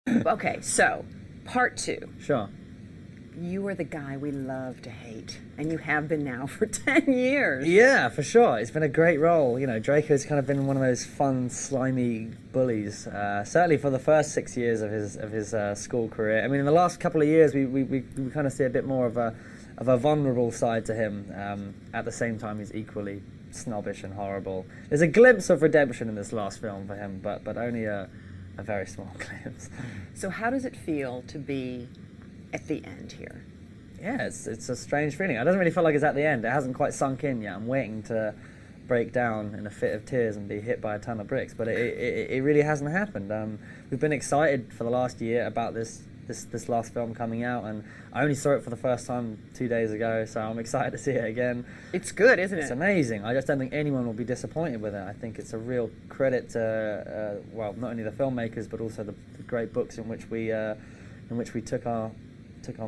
Okay, so part two. Sure. You are the guy we love to hate, and you have been now for 10 years. Yeah, for sure. It's been a great role. You know, Draco's kind of been one of those fun, slimy bullies. Certainly for the first 6 years of his school career. I mean, in the last couple of years, we kind of see a bit more of a vulnerable side to him. At the same time, he's equally snobbish and horrible. There's a glimpse of redemption in this last film for him, but only a very small glimpse. So how does it feel to be at the end here? Yeah, it's a strange feeling. It doesn't really feel like it's at the end. It hasn't quite sunk in yet. I'm waiting to break down in a fit of tears and be hit by a ton of bricks, but it really hasn't happened. We've been excited for the last year about this last film coming out, and I only saw it for the first time 2 days ago, so I'm excited to see it again. It's good, isn't it? It's amazing. I just don't think anyone will be disappointed with it. I think it's a real credit to, well, not only the filmmakers, but also the great books in which we took our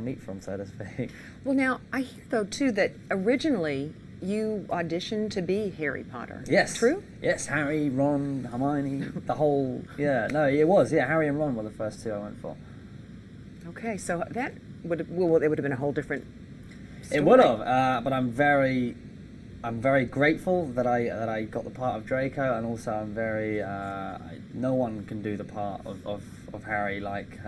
meat from, so to speak. Well, now, I hear, though, too, that originally you auditioned to be Harry Potter. Yes. True? Yes, Harry, Ron, Hermione, the whole, yeah, no, it was, yeah, Harry and Ron were the first two I went for. Okay, so that would have, well, it would have been a whole different story. It would have, but I'm very grateful that I got the part of Draco, and also I'm very, no one can do the part of Harry like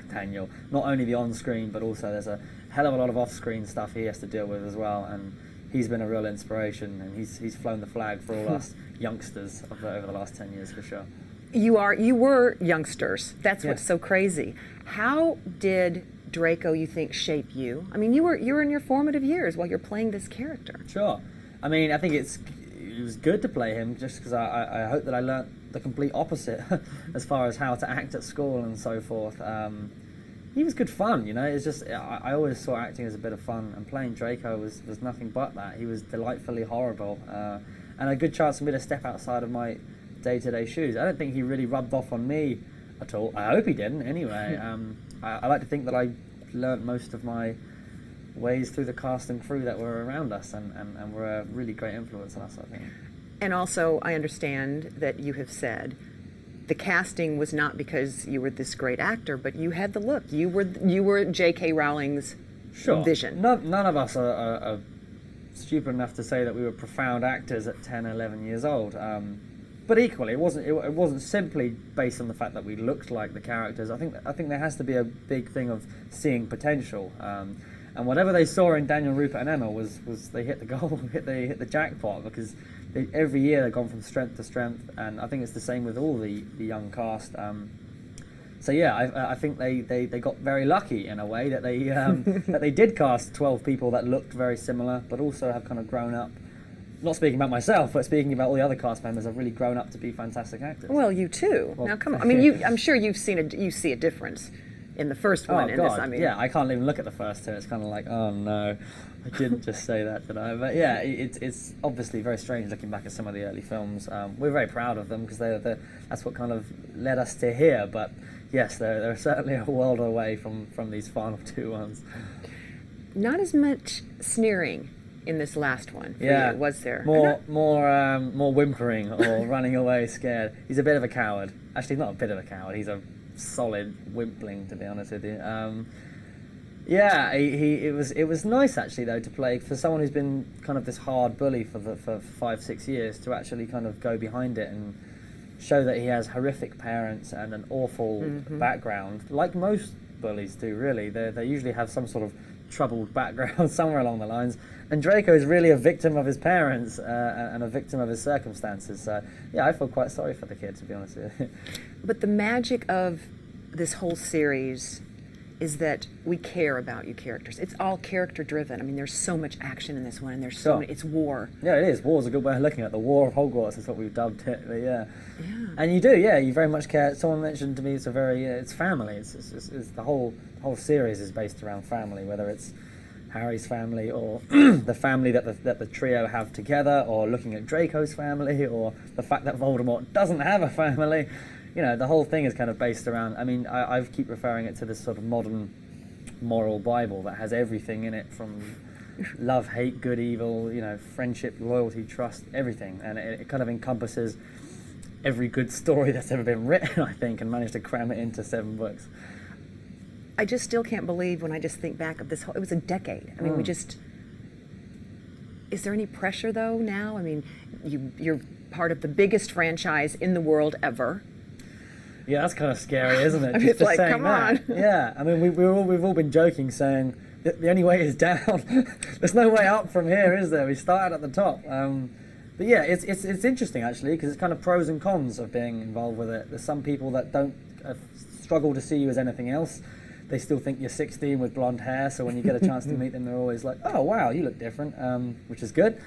Daniel. Not only the on-screen, but also there's a hell of a lot of off-screen stuff he has to deal with as well, and he's been a real inspiration, and he's flown the flag for all us youngsters over the last 10 years for sure. You were youngsters. That's what's Yeah. so crazy. How did Draco, you think, shape you? I mean, you were in your formative years while you're playing this character. Sure. I mean, I think it was good to play him, just because I hope that I learnt the complete opposite as far as how to act at school and so forth. He was good fun, you know. It's just I always saw acting as a bit of fun, and playing Draco was nothing but that. He was delightfully horrible, and a good chance for me to step outside of my day-to-day shoes. I don't think he really rubbed off on me at all. I hope he didn't, anyway. I like to think that I learnt most of my ways through the cast and crew that were around us, and were a really great influence on us, I think. And also, I understand that you have said the casting was not because you were this great actor, but you had the look. You were J.K. Rowling's vision. None of us are stupid enough to say that we were profound actors at 10, 11 years old. But equally, it wasn't simply based on the fact that we looked like the characters. I think there has to be a big thing of seeing potential. And whatever they saw in Daniel, Rupert, and Emma was they hit the goal, they hit the jackpot, because every year they've gone from strength to strength, and I think it's the same with all the young cast. So yeah, I think they got very lucky in a way that they that they did cast 12 people that looked very similar, but also have kind of grown up. Not speaking about myself, but speaking about all the other cast members, have really grown up to be fantastic actors. Well, you too. Well, now, come on. I mean, I'm sure you see a difference in the first one. Oh and God! This, I mean, yeah, I can't even look at the first two. It's kind of like, oh no, I didn't just say that, did I? But yeah, it's obviously very strange looking back at some of the early films. We're very proud of them because that's what kind of led us to here. But yes, they're certainly a world away from these final two ones. Not as much sneering in this last one for Yeah, you, was there? more whimpering or running away scared. He's a bit of a coward. Actually, not a bit of a coward. He's a solid wimpling, to be honest with you. Yeah, it was nice actually though to play for someone who's been kind of this hard bully for 5-6 years, to actually kind of go behind it and show that he has horrific parents and an awful background, like most bullies do. Really, they usually have some sort of troubled background somewhere along the lines, and Draco is really a victim of his parents and a victim of his circumstances. So yeah, I feel quite sorry for the kid, to be honest with you. But the magic of this whole series is that we care about you characters. It's all character driven. I mean, there's so much action in this one, and there's so many, it's war. Yeah, it is. War's a good way of looking at it. The War of Hogwarts is what we've dubbed it. But yeah. And you very much care. Someone mentioned to me it's it's family. It's the whole series is based around family, whether it's Harry's family or the family that the trio have together, or looking at Draco's family, or the fact that Voldemort doesn't have a family. You know, the whole thing is kind of based around, I mean, I keep referring it to this sort of modern moral Bible that has everything in it, from love, hate, good, evil, you know, friendship, loyalty, trust, everything. And it kind of encompasses every good story that's ever been written, I think, and managed to cram it into 7 books. I just still can't believe when I just think back of this whole, it was a decade. I mean, is there any pressure though now? I mean, you're part of the biggest franchise in the world ever. Yeah, that's kind of scary, isn't it? I mean, it's like, come on. Yeah, I mean, we've all been joking, saying the only way is down. There's no way up from here, is there? We started at the top. But yeah, it's interesting actually, because it's kind of pros and cons of being involved with it. There's some people that don't struggle to see you as anything else. They still think you're 16 with blonde hair, so when you get a chance to meet them, they're always like, oh wow, you look different, which is good.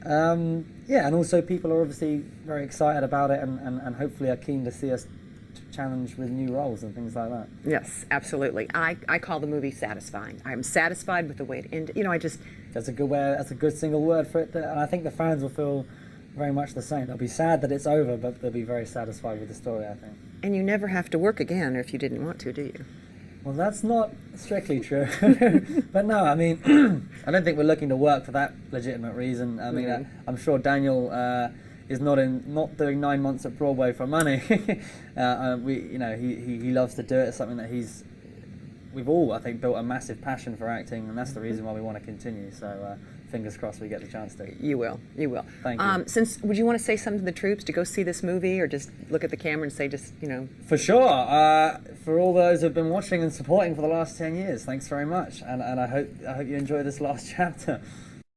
Yeah, and also people are obviously very excited about it and hopefully are keen to see us challenge with new roles and things like that. Yes, absolutely. I call the movie satisfying. I'm satisfied with the way it ended. You know, That's a good single word for it, and I think the fans will feel very much the same. They'll be sad that it's over, but they'll be very satisfied with the story, I think. And you never have to work again if you didn't want to, do you? Well, that's not strictly true. But no, I mean, I don't think we're looking to work for that legitimate reason. I mean, I'm sure Daniel is not doing 9 months at Broadway for money. He loves to do it. It's something that we've all, I think, built a massive passion for acting, and that's the reason why we want to continue. So fingers crossed we get the chance to. You will. Thank you. Would you want to say something to the troops to go see this movie, or just look at the camera and say, For sure. For all those who've been watching and supporting for the last 10 years, thanks very much, and I hope you enjoy this last chapter.